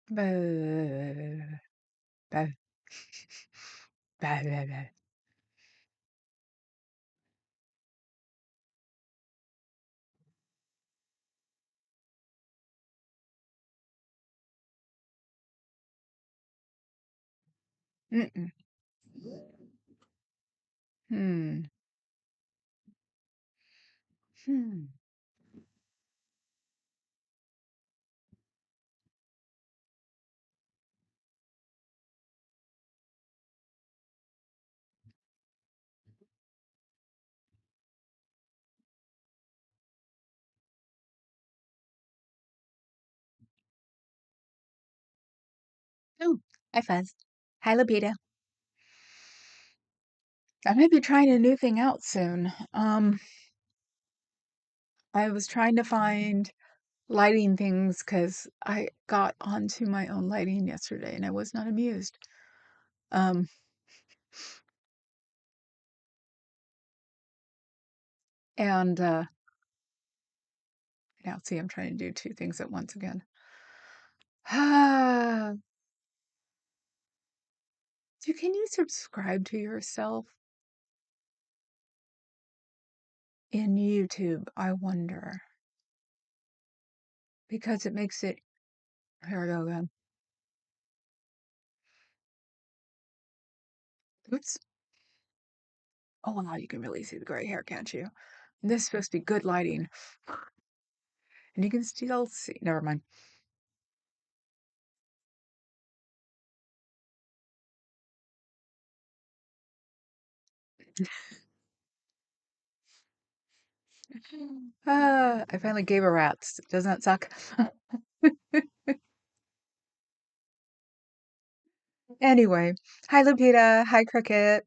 Bah, bah, bah, bah, bah. Mm-mm. Hmm. Hmm. Oh, hi, Fuzz. Hi, Lupita. I might be trying a new thing out soon. I was trying to find lighting things because I got onto my own lighting yesterday and I was not amused. Um, and now see, I'm trying to do two things at once again. Can you subscribe to yourself in YouTube? I wonder because it makes it. Here we go again. Oops. Oh wow, you can really see the gray hair, can't you? And this is supposed to be good lighting, and you can still see. Never mind. I finally gave her rats. Doesn't that suck? Anyway, hi Lupita. Hi Cricket.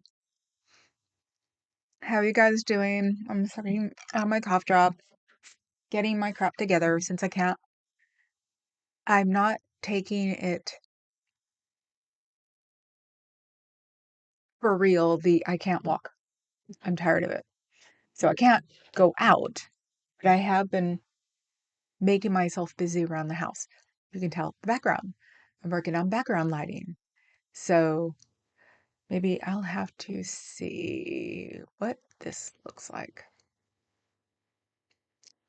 How are you guys doing? I'm sorry, my cough drop. Getting my crap together since I can't. I'm not taking it for real. I can't walk. I'm tired of it. So I can't go out, but I have been making myself busy around the house. You can tell the background. I'm working on background lighting. So maybe I'll have to see what this looks like.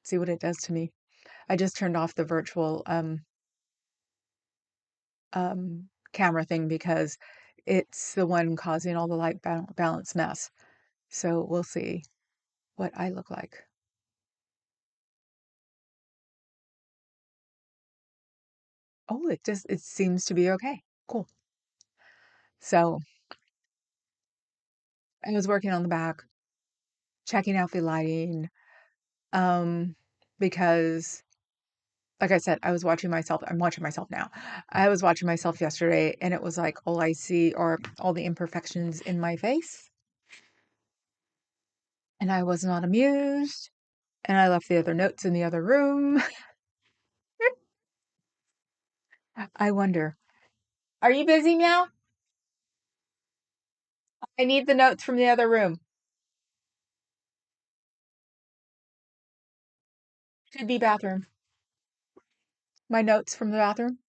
See what it does to me. I just turned off the virtual camera thing because it's the one causing all the light balance mess. So we'll see what I look like. Oh, it seems to be okay. Cool. So I was working on the back, checking out the lighting, um, because like I said, I was watching myself. I'm watching myself now. I was watching myself yesterday, and it was like all I see are all the imperfections in my face, and I was not amused. And I left the other notes in the other room. I wonder, are you busy now? I need the notes from the other room. Should be bathroom. My notes from the bathroom.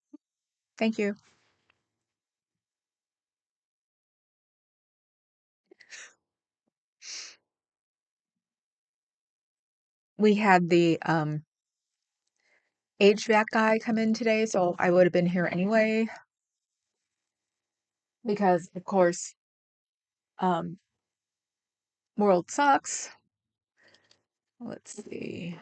Thank you. We had the HVAC guy come in today, so I would have been here anyway because, of course, um, world sucks. Let's see.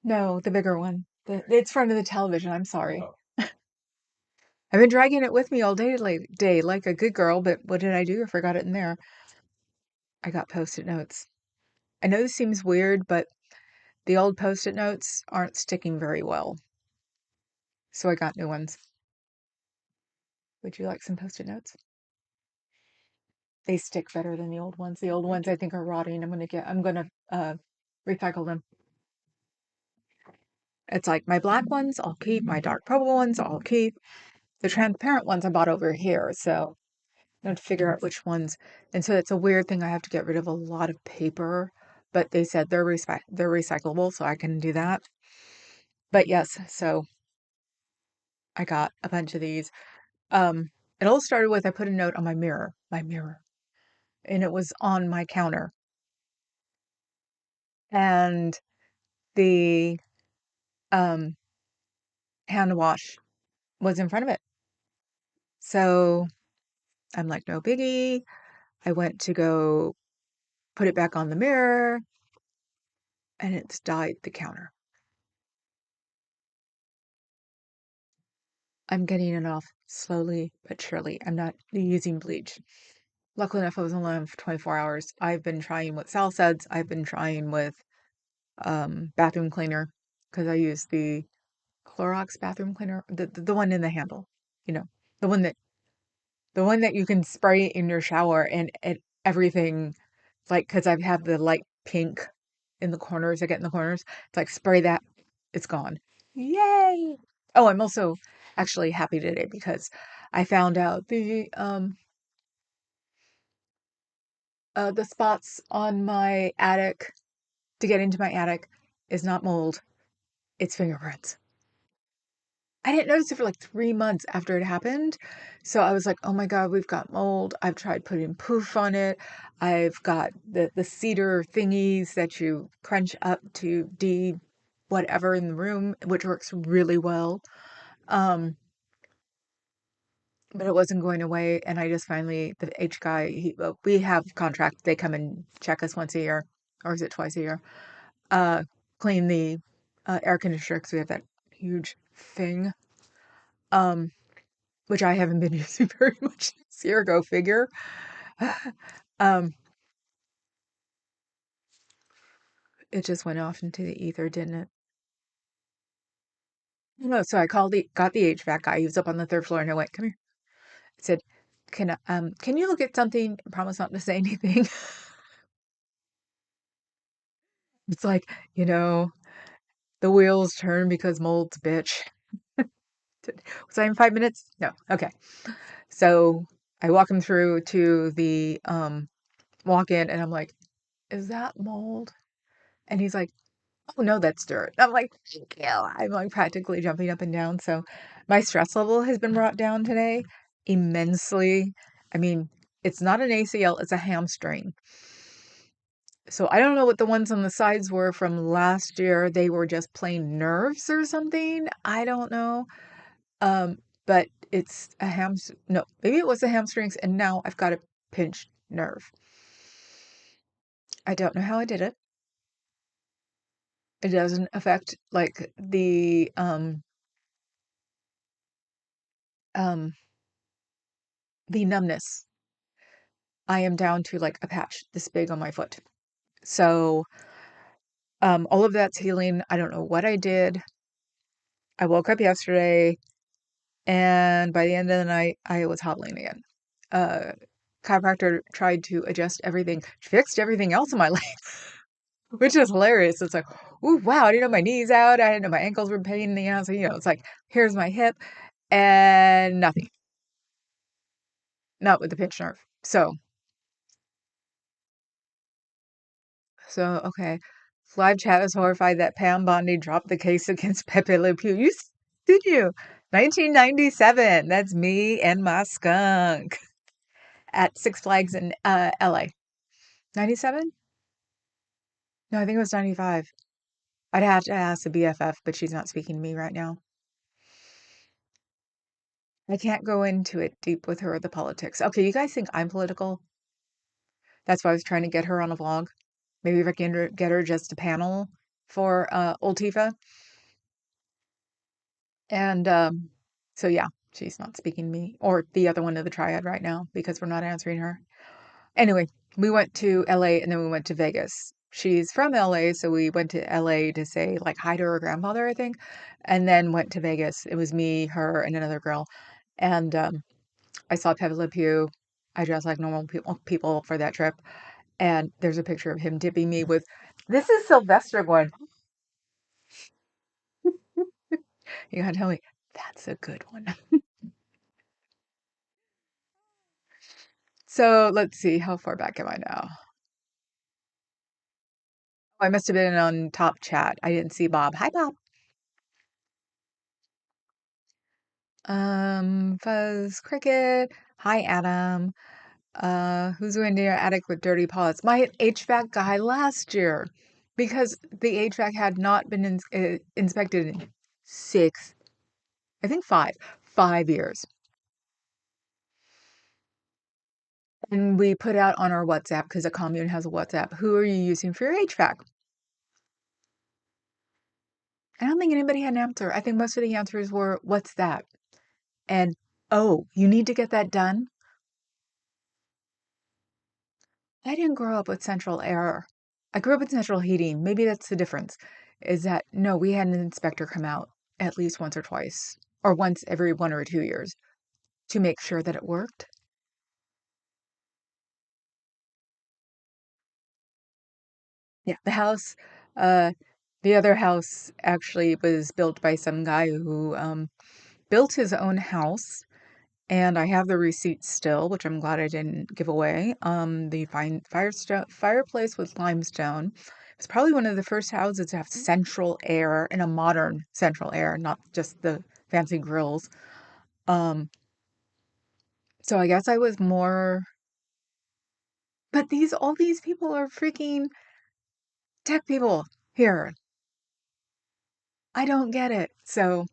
No, the bigger one. It's front of the television. I'm sorry. I've been dragging it with me all day like a good girl, but what did I do? I forgot it in there. I got post-it notes. I know this seems weird, but the old post-it notes aren't sticking very well. So I got new ones. Would you like some post-it notes? They stick better than the old ones. The old ones I think are rotting. I'm gonna recycle them. It's like my black ones I'll keep, my dark purple ones I'll keep. The transparent ones I bought over here, so I have to figure out which ones. And so it's a weird thing. I have to get rid of a lot of paper, but they said they're recyclable, so I can do that. But yes, so I got a bunch of these. Um, it all started with I put a note on my mirror, and it was on my counter, and the um hand wash was in front of it. So I'm like, no biggie. I went to go put it back on the mirror, and it's dyed the counter. I'm getting it off slowly but surely. I'm not using bleach. Luckily enough, I was only on for 24 hours. I've been trying with Salsuds. I've been trying with bathroom cleaner because I use the Clorox bathroom cleaner, the one in the handle, you know, the one that the one that you can spray in your shower and everything, like because I have the light pink in the corners. I get in the corners. It's like spray that, it's gone. Yay! Oh, I'm also actually happy today because I found out the spots on my attic to get into my attic is not mold, it's fingerprints. I didn't notice it for like 3 months after it happened. So I was like, oh my God, we've got mold. I've tried putting poof on it. I've got the cedar thingies that you crunch up to de whatever in the room, which works really well. Um, but it wasn't going away. And I just finally, the H guy, we have contract. They come and check us once a year, or is it twice a year? Uh, Clean the air conditioner because we have that huge thing. Um, which I haven't been using very much this year, go figure. um, it just went off into the ether, didn't it? No, so I got the HVAC guy. He was up on the third floor, and I went, "Come here." I said, can you look at something? Promise not to say anything." It's like, you know, the wheels turn because mold's bitch. Was I in 5 minutes? No. Okay. So I walk him through to the walk in, and I'm like, "Is that mold?" And he's like, "Oh no, that's dirt." I'm like, "Thank you." I'm like practically jumping up and down. So my stress level has been brought down today immensely. I mean, it's not an ACL, it's a hamstring. So I don't know what the ones on the sides were from last year. They were just plain nerves or something. I don't know. But it's a no, maybe it was the hamstrings, and now I've got a pinched nerve. I don't know how I did it. It doesn't affect like um the numbness. I am down to like a patch this big on my foot. So all of that's healing. I don't know what I did. I woke up yesterday, and by the end of the night I was hobbling again. Uh Chiropractor tried to adjust everything, fixed everything else in my life, which is hilarious. It's like, ooh, wow, I didn't know my knees out. I didn't know my ankles were pain in the ass. You know, it's like, here's my hip and nothing, not with the pinched nerve. So, okay. Live chat is horrified that Pam Bondi dropped the case against Pepe Le Pew. Did you? 1997. That's me and my skunk at Six Flags in LA. 97? No, I think it was 95. I'd have to ask the BFF, but she's not speaking to me right now. I can't go into it deep with her or the politics. Okay, you guys think I'm political? That's why I was trying to get her on a vlog. Maybe if I can get her just a panel for Old Tifa. And so, yeah, she's not speaking to me or the other one of the triad right now because we're not answering her. Anyway, we went to LA and then we went to Vegas. She's from LA, so we went to LA to say like hi to her grandfather, I think, and then went to Vegas. It was me, her, and another girl. And I saw Pepe Le Pew. I dressed like normal people for that trip. And there's a picture of him dipping me with, this is Sylvester going, you gotta tell me, that's a good one. So let's see, how far back am I now? I must have been on top chat. I didn't see Bob. Hi, Bob. Fuzz Cricket. Hi, Adam. Who's in your attic with dirty paws? My HVAC guy last year, because the HVAC had not been inspected in six, I think 5 years. And we put out on our WhatsApp, because a commune has a WhatsApp, who are you using for your HVAC? I don't think anybody had an answer. I think most of the answers were, what's that? And, oh, you need to get that done? I didn't grow up with central air. I grew up with central heating. Maybe that's the difference. Is that no, we had an inspector come out at least once or twice, or once every 1 or 2 years to make sure that it worked. Yeah, uh, the other house actually was built by some guy who built his own house. And I have the receipt still, which I'm glad I didn't give away. The fireplace was limestone. It's probably one of the first houses to have central air, and a modern central air, not just the fancy grills. Um, so I guess I was more, but all these people are freaking tech people here. I don't get it. So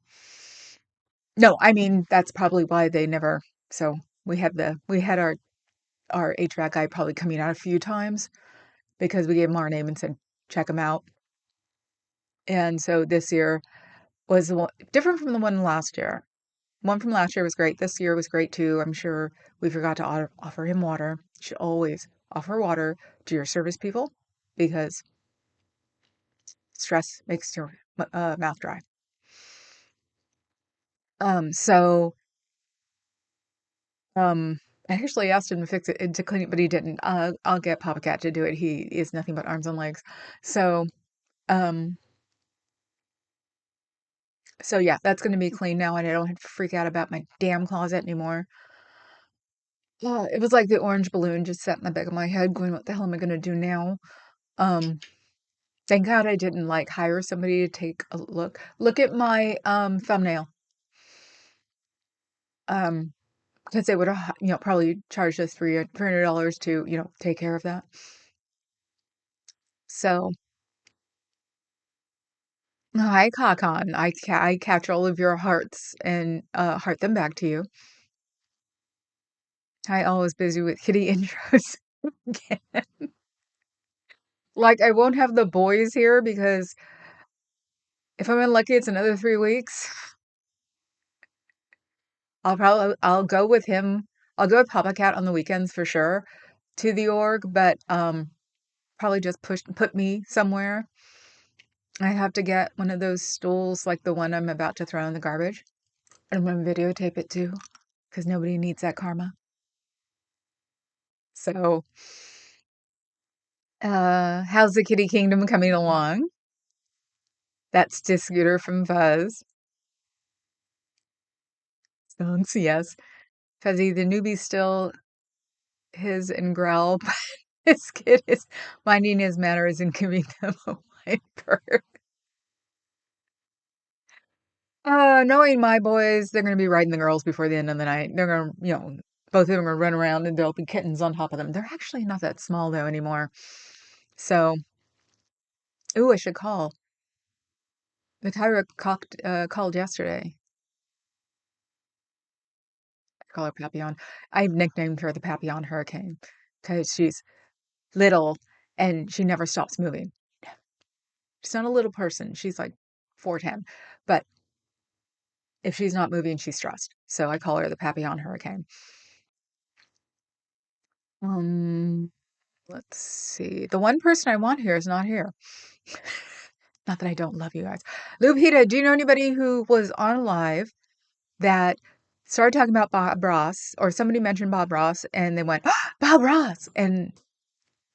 no, I mean that's probably why they never. So we had our HVAC guy probably coming out a few times, because we gave him our name and said, check him out. And so this year was different from the one last year. One from last year was great. This year was great too. I'm sure we forgot to offer him water. You should always offer water to your service people, because stress makes your mouth dry. So um, I actually asked him to fix it, to clean it, but he didn't. I'll get Papa Cat to do it. He is nothing but arms and legs. So um, So yeah, that's going to be clean now, and I don't have to freak out about my damn closet anymore. It was like the orange balloon just sat in the back of my head, going, "What the hell am I going to do now?" Um, thank God I didn't like hire somebody to take a look. Look at my thumbnail. Um, because they would have, probably charged us $300 to, take care of that. So, hi, Kakon. I capture all of your hearts and heart them back to you. I always busy with kitty intros. Like, I won't have the boys here, because if I'm unlucky, it's another 3 weeks. I'll go with him. I'll go with Papa Cat on the weekends for sure to the org, but probably just put me somewhere. I have to get one of those stools like the one I'm about to throw in the garbage. I'm gonna videotape it too, because nobody needs that karma. So, how's the kitty kingdom coming along? That's the scooter from Fuzz. Skunks, yes. Fuzzy, the newbie still his and growl, but this kid is minding his manners and giving them a wide berth. Knowing my boys, they're going to be riding the girls before the end of the night. They're going to, both of them are going to run around, and there'll be kittens on top of them. They're actually not that small though anymore. So, ooh, I should call. The Tyra called yesterday. I call her Papillon. I've nicknamed her the Papillon Hurricane, because she's little and she never stops moving. She's not a little person. She's like 4'10", but if she's not moving, she's stressed. So I call her the Papillon Hurricane. Um, let's see. The one person I want here is not here. Not that I don't love you guys. Lupita, do you know anybody who was on live that started talking about Bob Ross, or somebody mentioned Bob Ross, and they went, "Ah, Bob Ross!" And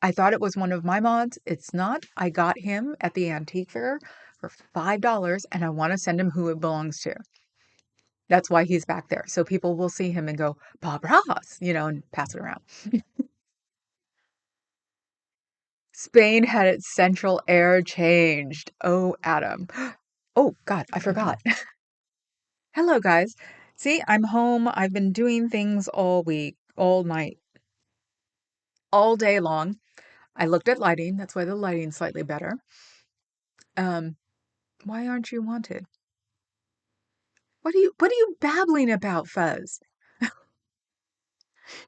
I thought it was one of my mods. It's not. I got him at the antique fair for $5, and I want to send him who it belongs to. That's why he's back there. So people will see him and go, Bob Ross, and pass it around. Spain had its central air changed. Oh, Adam. Oh, God, I forgot. Hello, guys. See, I'm home. I've been doing things all week, all night, all day long. I looked at lighting. That's why the lighting's slightly better. Um, why aren't you wanted? What are you babbling about, Fuzz?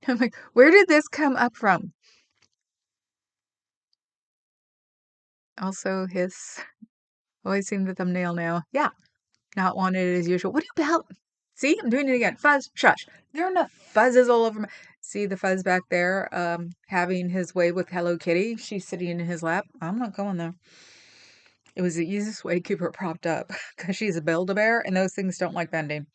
I'm like, where did this come up from? Also, his always seen the thumbnail now. Yeah, not wanted as usual. What are you about? See, I'm doing it again. Fuzz, shush. There are enough fuzzes all over my. See the fuzz back there, having his way with Hello Kitty. She's sitting in his lap. I'm not going there. It was the easiest way to keep her propped up because she's a Build-A-Bear and those things don't like bending.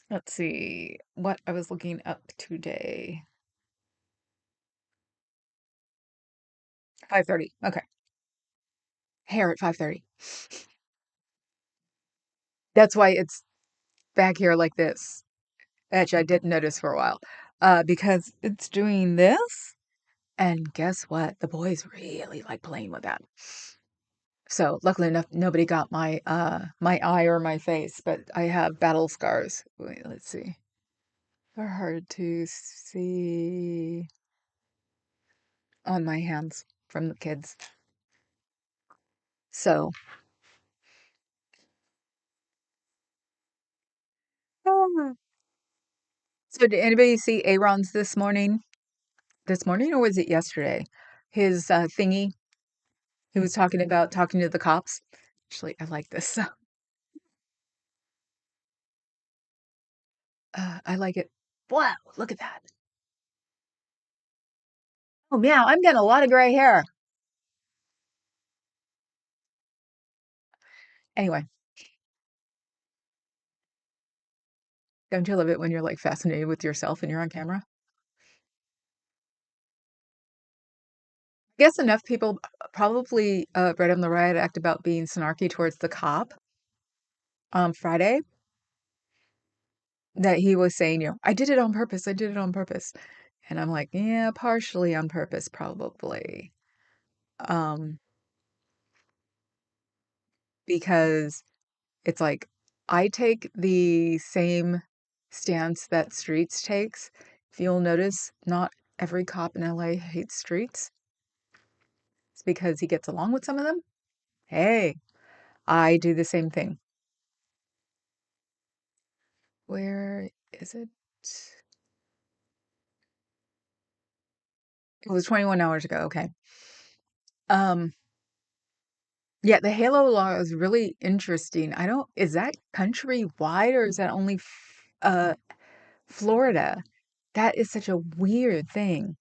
Let's see what I was looking up today. 5:30. Okay. Hair at 5:30. That's why it's back here like this, which I didn't notice for a while. Because it's doing this, and guess what? The boys really like playing with that. So luckily enough, nobody got my eye or my face, but I have battle scars. Wait, let's see. They're hard to see on my hands from the kids. So, ah. So did anybody see Aaron's this morning? This morning, or was it yesterday? His thingy. He was talking about talking to the cops. Actually, I like this. I like it. Wow, look at that. Oh, meow, I'm getting a lot of gray hair. Anyway, don't you love it when you're like fascinated with yourself and you're on camera? I guess enough people probably read on the riot act about being snarky towards the cop on Friday that he was saying, I did it on purpose. I did it on purpose. And I'm like, yeah, partially on purpose, probably. Um, because it's like I take the same stance that Streets takes. If you'll notice, not every cop in LA hates Streets. It's because he gets along with some of them. Hey, I do the same thing. Where is it? It was 21 hours ago. Okay. Um, yeah, the Halo law is really interesting. Is that countrywide or is that only Florida? That is such a weird thing.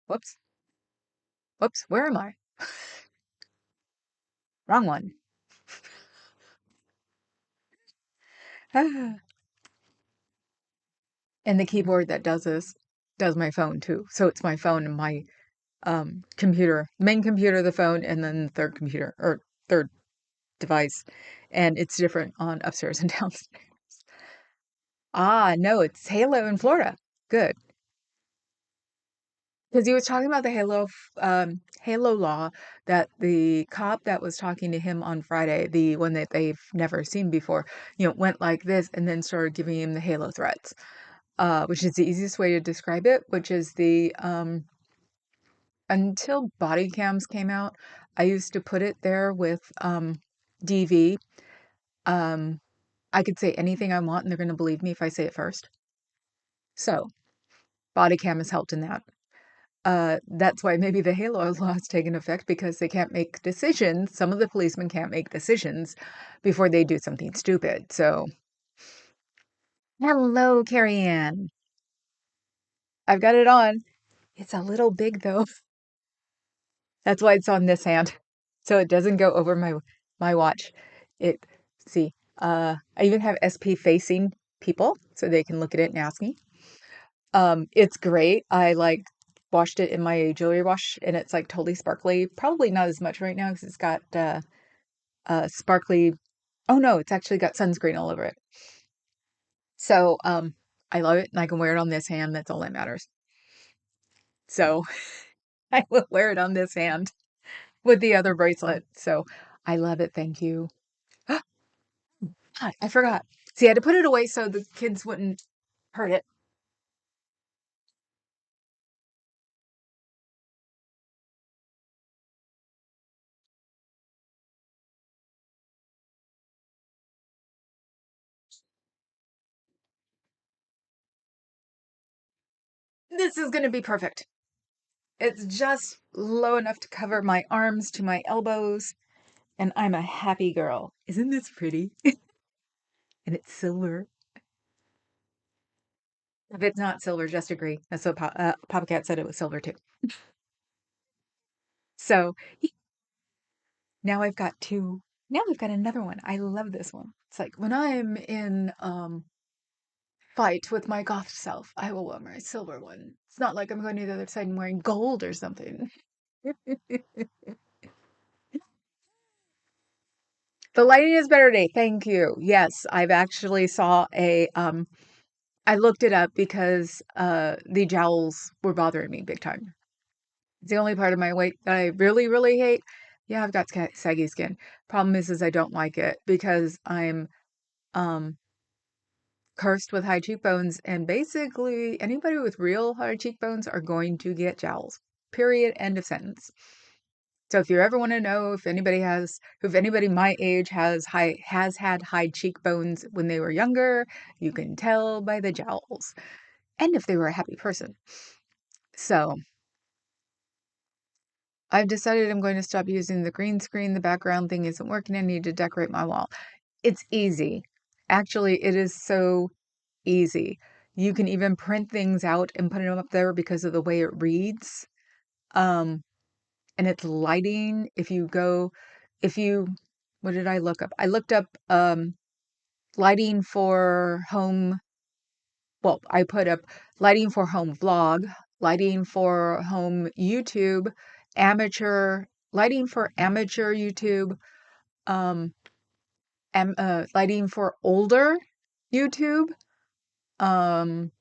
Whoops. Whoops. Where am I? Wrong one. And the keyboard that does this does my phone too. So it's my phone and my computer, main computer, the phone, and then the third computer or third device. And it's different on upstairs and downstairs. Ah, no, it's Halo in Florida. Good. Because he was talking about the Halo law that the cop that was talking to him on Friday, the one that they've never seen before, went like this and then started giving him the Halo threats, which is the easiest way to describe it, which is the until body cams came out, I used to put it there with DV. Um, I could say anything I want and they're going to believe me if I say it first. So body cam has helped in that. That's why maybe the Halo law has taken effect because they can't make decisions. Some of the policemen can't make decisions before they do something stupid. So, hello, Carrie Ann. I've got it on. It's a little big though. That's why it's on this hand. So it doesn't go over my watch. It see, I even have SP facing people so they can look at it and ask me. It's great. I like washed it in my jewelry wash and it's like totally sparkly. Probably not as much right now because it's got sparkly. Oh no, it's actually got sunscreen all over it. So I love it and I can wear it on this hand. That's all that matters. So I will wear it on this hand. with the other bracelet. So I love it. Thank you. I forgot. See, I had to put it away so the kids wouldn't hurt it. This is going to be perfect. It's just low enough to cover my arms to my elbows, and I'm a happy girl. Isn't this pretty? And it's silver. If it's not silver, just agree. That's what Papa Cat said it was silver too. So now I've got two. Now I've got another one. I love this one. It's like when I'm in fight with my goth self, I will wear my silver one. It's not like I'm going to the other side and wearing gold or something. The lighting is better today. Thank you. Yes, I've actually saw a I looked it up because the jowls were bothering me big time. It's the only part of my weight that I really, really hate. Yeah, I've got saggy skin. Problem is I don't like it because I'm um cursed with high cheekbones, and basically anybody with real high cheekbones are going to get jowls. Period. End of sentence. So if you ever want to know if anybody my age has had high cheekbones when they were younger, you can tell by the jowls. And if they were a happy person. So I've decided I'm going to stop using the green screen. The background thing isn't working. I need to decorate my wall. It's easy. Actually, it is so easy. You can even print things out and put them up there because of the way it reads. Um, and it's lighting. If you, what did I look up? I looked up lighting for home. Well, I put up lighting for home vlog, lighting for home YouTube, lighting for amateur YouTube, um, lighting for older YouTube, um,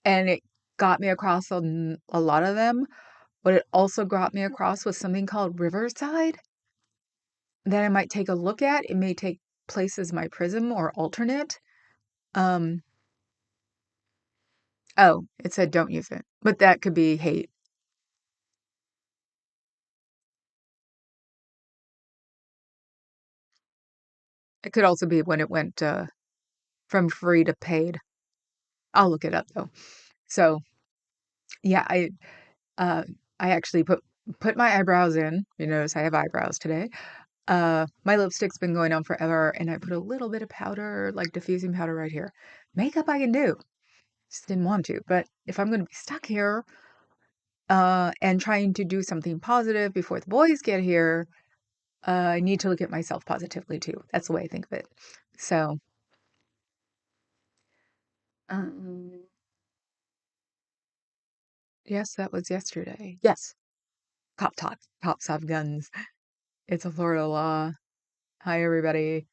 and it got me across a lot of them. What it also got me across was something called Riverside that I might take a look at. It may take place as my prism or alternate. Um, oh, it said don't use it, but that could be hate. It could also be when it went from free to paid. I'll look it up though. So yeah, uh I actually put my eyebrows in. You notice I have eyebrows today. My lipstick's been going on forever, and I put a little bit of powder, like diffusing powder right here. Makeup I can do. Just didn't want to. But if I'm gonna be stuck here, and trying to do something positive before the boys get here, I need to look at myself positively too. That's the way I think of it. So, um, yes, that was yesterday. Yes. Cop talk. Cops have guns. It's a Florida law. Hi, everybody.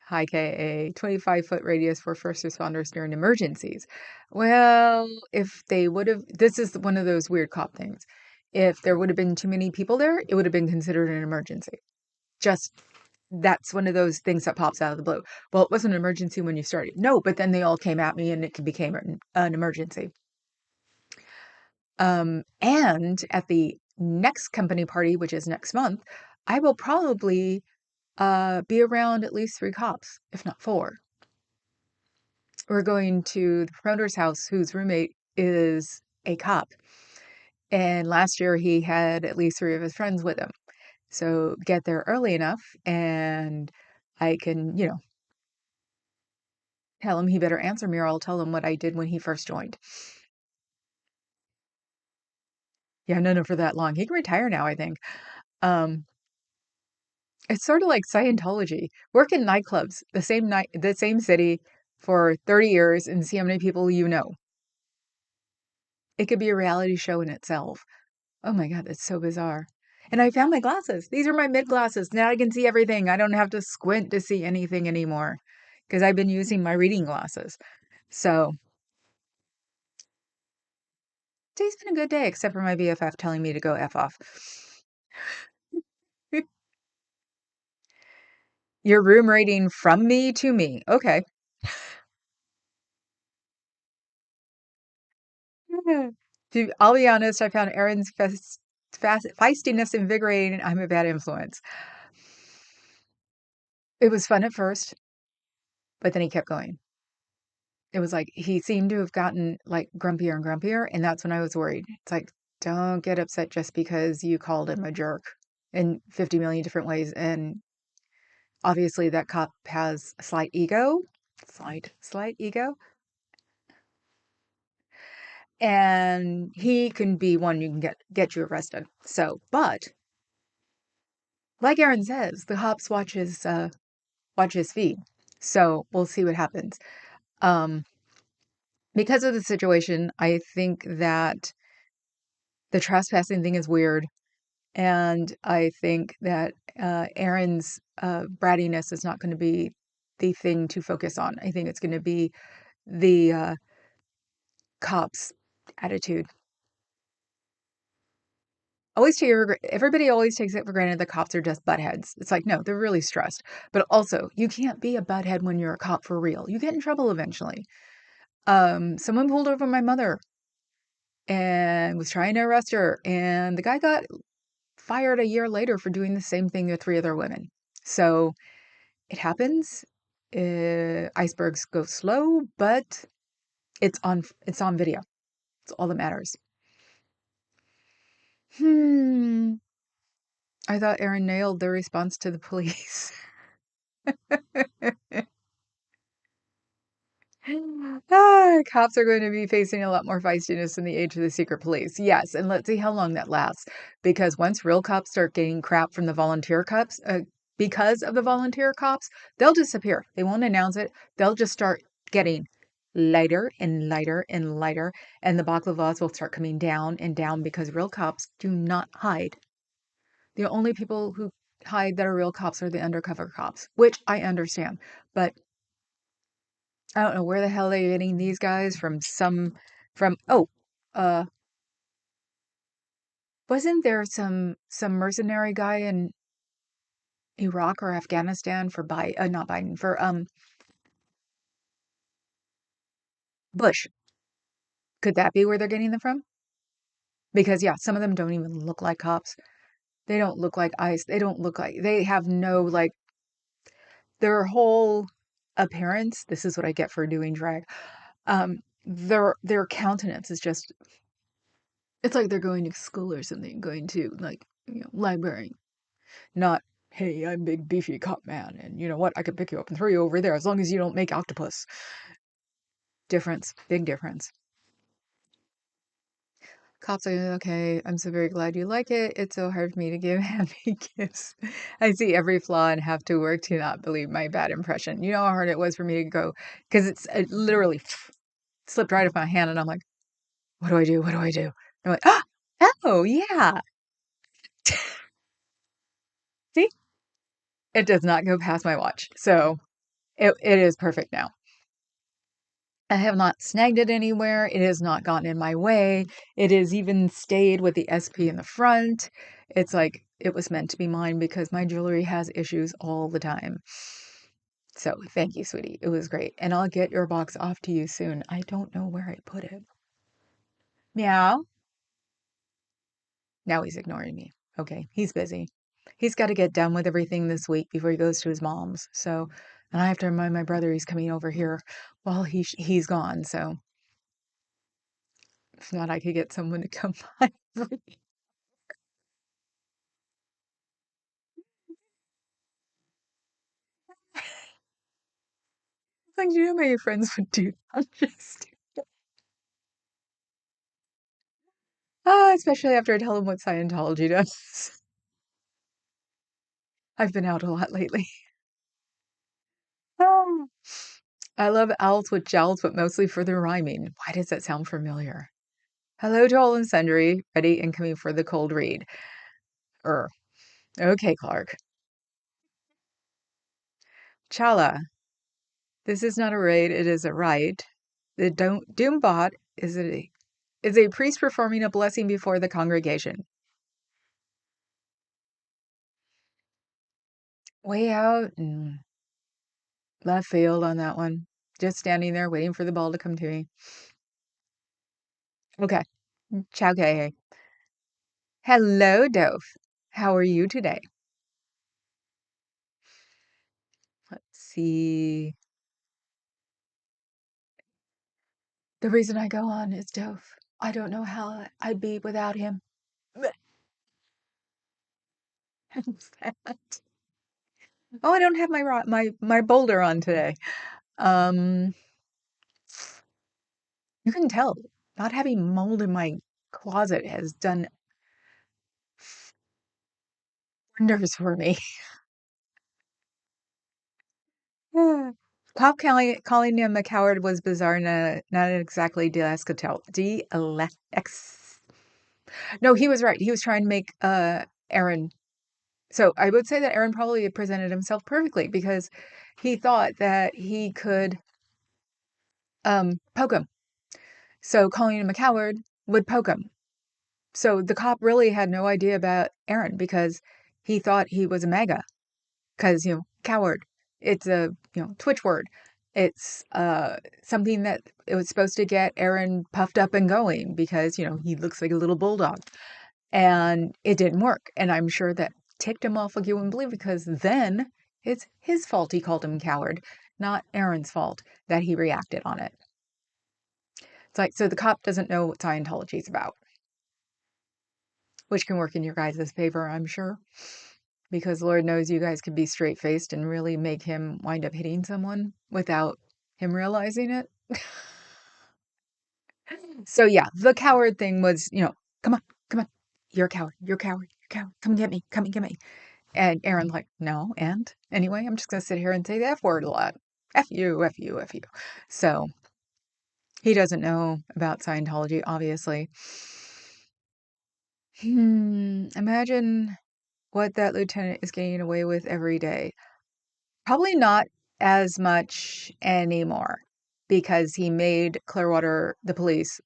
Hi, KA. 25-foot radius for first responders during emergencies. Well, if they would have, this is one of those weird cop things. If there would have been too many people there, it would have been considered an emergency. Just that's one of those things that pops out of the blue. Well, it wasn't an emergency when you started. No, but then they all came at me and it became an emergency. And at the next company party, which is next month, I will probably be around at least 3 cops, if not 4. We're going to the promoter's house, whose roommate is a cop. And last year he had at least 3 of his friends with him. So get there early enough and I can, tell him he better answer me or I'll tell him what I did when he first joined. Yeah, no, for that long. He can retire now, I think. Um, it's sort of like Scientology. Work in nightclubs, the same city for 30 years and see how many people you know. It could be a reality show in itself. Oh my God, that's so bizarre. And I found my glasses. These are my mid glasses. Now I can see everything. I don't have to squint to see anything anymore because I've been using my reading glasses. So today's been a good day, except for my BFF telling me to go F off. Your room rating from me to me. Okay. I'll be honest, I found Aaron's feistiness invigorating. I'm a bad influence. It was fun at first, but then he kept going. It was like he seemed to have gotten like grumpier and grumpier, and that's when I was worried. It's like, don't get upset just because you called him a jerk in 50 million different ways. And obviously that cop has a slight ego, slight ego. And he can be one you can get you arrested. So, but like Aaron says, the cops watch his feed. So we'll see what happens. Um, because of the situation, I think that the trespassing thing is weird. And I think that Aaron's brattiness is not going to be the thing to focus on. I think it's going to be the cops' attitude. Everybody always takes it for granted the cops are just buttheads. It's like, no, they're really stressed. But also, you can't be a butthead when you're a cop for real. You get in trouble eventually. Someone pulled over my mother and was trying to arrest her, and the guy got fired a year later for doing the same thing to three other women. So it happens. Icebergs go slow, but it's on video. It's all that matters. Hmm. I thought Aaron nailed the response to the police. Cops are going to be facing a lot more feistiness in the age of the secret police. Yes, and let's see how long that lasts. Because once real cops start getting crap from the volunteer cops, because of the volunteer cops, they'll disappear. They won't announce it. They'll just start getting lighter and lighter and lighter, and the baklavas will start coming down and down because real cops do not hide. The only people who hide that are real cops are the undercover cops, which I understand. But I don't know where the hell they're getting these guys from uh wasn't there some mercenary guy in Iraq or Afghanistan for not Biden for Bush. Could that be where they're getting them from? Because yeah, some of them don't even look like cops. They don't look like ICE. They don't look like they have no like their whole appearance. This is what I get for doing drag. Their countenance is just it's like they're going to school or something, going to like library. Not, hey, I'm big beefy cop man, and you know what? I could pick you up and throw you over there as long as you don't make octopus. Difference, big difference. Cops are okay. I'm so very glad you like it. It's so hard for me to give happy gifts. I see every flaw and have to work to not believe my bad impression. You know how hard it was for me to go because it literally slipped right off my hand, and I'm like, what do I do? What do I do? I'm like, oh yeah. See, it does not go past my watch, so it is perfect now. I have not snagged it anywhere. It has not gotten in my way. It has even stayed with the SP in the front. It's like it was meant to be mine because my jewelry has issues all the time. So thank you, sweetie. It was great. And I'll get your box off to you soon. I don't know where I put it. Meow. Now he's ignoring me. Okay, he's busy. He's got to get done with everything this week before he goes to his mom's. So, and I have to remind my brother he's coming over here while he's gone. So if not, I could get someone to come by. Like, do you know how many friends would do that? I'm just, especially after I tell them what Scientology does. I've been out a lot lately. Ah. I love owls with jowls, but mostly for the rhyming. Why does that sound familiar? Hello to all and sundry, ready and coming for the cold read. Er, okay, Clark. Chala, this is not a raid, it is a rite. The Doombot is a priest performing a blessing before the congregation. Way out and left field on that one. Just standing there waiting for the ball to come to me. Okay. Ciao, Kay. Hello, Dove. How are you today? Let's see. The reason I go on is Dove. I don't know how I'd be without him. Oh, I don't have my boulder on today. Um, you can tell not having mold in my closet has done wonders for me. Cop calling him a coward was bizarre, not exactly No, he was right. He was trying to make Aaron. So I would say that Aaron probably presented himself perfectly because he thought that he could poke him. So calling him a coward would poke him. So the cop really had no idea about Aaron because he thought he was a MAGA. Because, coward. It's a, Twitch word. It's something that it was supposed to get Aaron puffed up and going because, he looks like a little bulldog. And it didn't work. And I'm sure that ticked him off like you wouldn't believe because then it's his fault he called him coward, not Aaron's fault that he reacted on it. It's like, so the cop doesn't know what Scientology is about, which can work in your guys' favor, I'm sure. Because Lord knows you guys could be straight faced and really make him wind up hitting someone without him realizing it. So, yeah, the coward thing was, come on, come on. You're a coward. You're a coward. You're a coward. Come and get me. Come and get me. And Aaron's like, no. And anyway, I'm just going to sit here and say the F word a lot. F you, F you, F you. So he doesn't know about Scientology, obviously. Imagine what that lieutenant is getting away with every day. Probably not as much anymore because he made Clearwater, the police,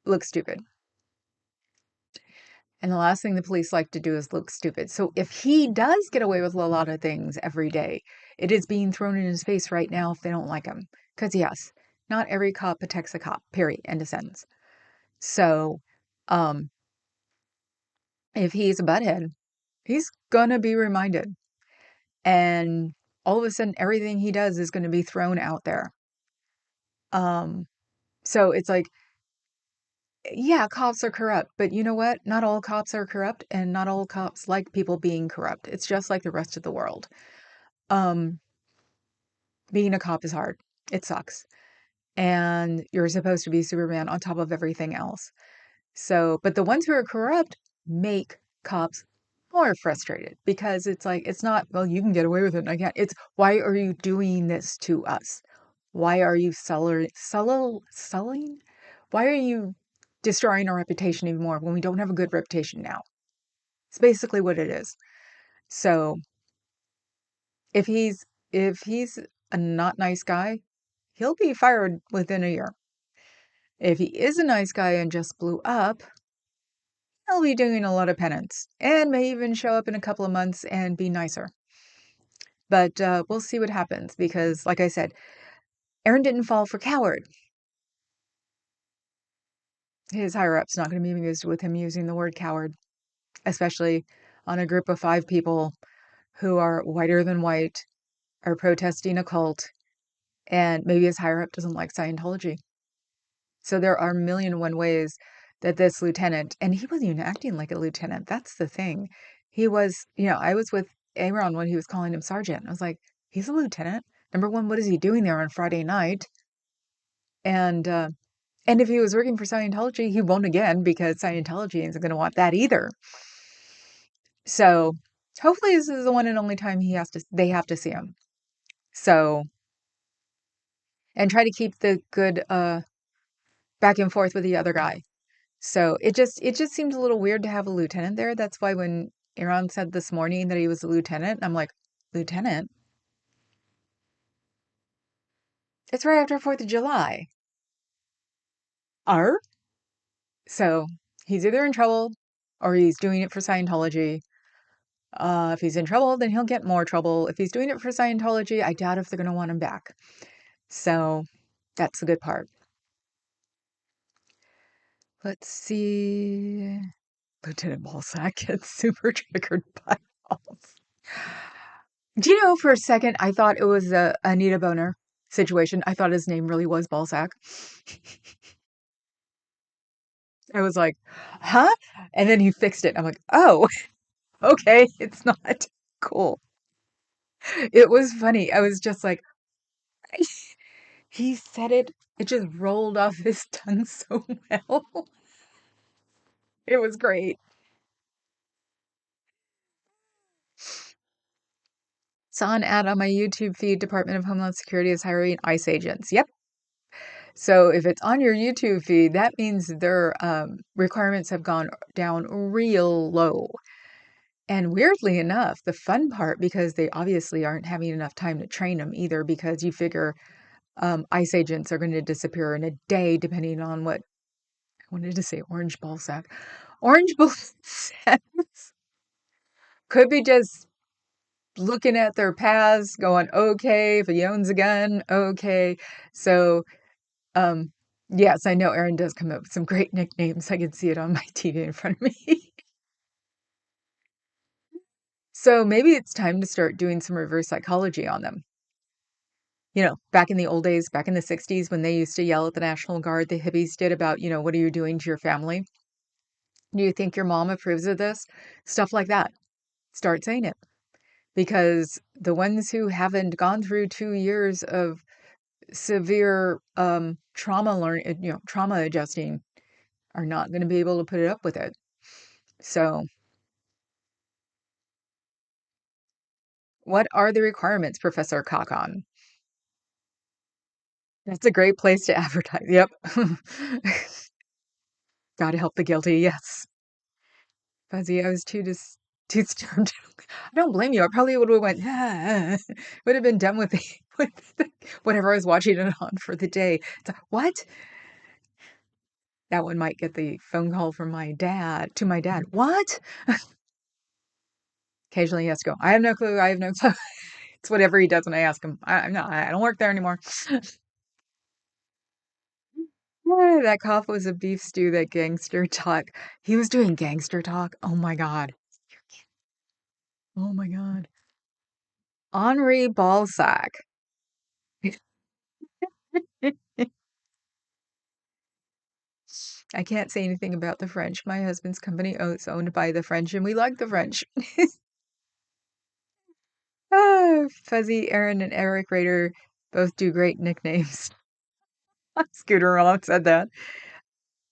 look stupid. And the last thing the police like to do is look stupid. So if he does get away with a lot of things every day, it is being thrown in his face right now if they don't like him. Because, yes, not every cop protects a cop, period, end of sentence. So, um, if he's a butthead, he's gonna be reminded. And all of a sudden, everything he does is going to be thrown out there. Um, so it's like, yeah, cops are corrupt, but you know what? Not all cops are corrupt, and not all cops like people being corrupt. It's just like the rest of the world. Um, Being a cop is hard. It sucks. And you're supposed to be Superman on top of everything else. So, but the ones who are corrupt make cops more frustrated because it's like, it's not, well, you can get away with it and I can't. It's, why are you doing this to us? Why are you sullying? Why are you destroying our reputation even more when we don't have a good reputation now? It's basically what it is. So if he's a not nice guy, he'll be fired within a year. If he is a nice guy and just blew up, he'll be doing a lot of penance and may even show up in a couple of months and be nicer. But we'll see what happens because, like I said, Aaron didn't fall for coward. His higher up's not going to be amused with him using the word coward, especially on a group of 5 people who are whiter than white, are protesting a cult, and maybe his higher up doesn't like Scientology. So there are a million and one ways that this lieutenant, and he wasn't even acting like a lieutenant. That's the thing. He was, I was with Aaron when he was calling him sergeant. I was like, he's a lieutenant. Number one, what is he doing there on Friday night? And if he was working for Scientology, he won't again because Scientology isn't going to want that either. So hopefully this is the one and only time they have to see him. So, and try to keep the good back and forth with the other guy. So it just seems a little weird to have a lieutenant there. That's why when Aaron said this morning that he was a lieutenant, I'm like, lieutenant? It's right after 4th of July. Are? So he's either in trouble or he's doing it for Scientology. If he's in trouble, then he'll get more trouble. If he's doing it for Scientology, I doubt if they're going to want him back. So that's the good part. Let's see. Lieutenant Balsack gets super triggered by balls. Do you know, for a second, I thought it was a Anita Boner situation. I thought his name really was Balsack. I was like, huh? And then he fixed it. I'm like, oh, okay, it's not cool. It was funny. I was just like, he said it. It just rolled off his tongue so well. It was great. Saw an ad on my YouTube feed. Department of Homeland Security is hiring ICE agents. Yep. So if it's on your YouTube feed, that means their requirements have gone down real low. And weirdly enough, the fun part, because they obviously aren't having enough time to train them either, because you figure ICE agents are going to disappear in a day, depending on what I wanted to say. Orange ball sack. Orange ball sacks could be just looking at their paths, going, okay, if he owns a gun, okay. So, yes, I know Aaron does come up with some great nicknames. I can see it on my TV in front of me. So maybe it's time to start doing some reverse psychology on them. You know, back in the old days, back in the 60s, when they used to yell at the National Guard, the hippies did about, what are you doing to your family? Do you think your mom approves of this? Stuff like that. Start saying it. Because the ones who haven't gone through 2 years of severe trauma adjusting are not going to be able to put it up with it. So, what are the requirements, Professor Cockon? That's a great place to advertise. Yep. Gotta help the guilty. Yes. Fuzzy, I was too disturbed. I don't blame you. I probably would have went, yeah, would have been done with, whatever I was watching it on for the day. It's like, what? That one might get the phone call from my dad to my dad. What? Occasionally he has to go, I have no clue. I have no clue. It's whatever he does when I ask him. I don't work there anymore. That cough was a beef stew, that gangster talk. He was doing gangster talk. Oh my God. Oh my God. Henri Balzac. I can't say anything about the French. My husband's company is owned by the French, and we like the French. Fuzzy, Aaron, and Eric Rader both do great nicknames. Scooter Roll said that.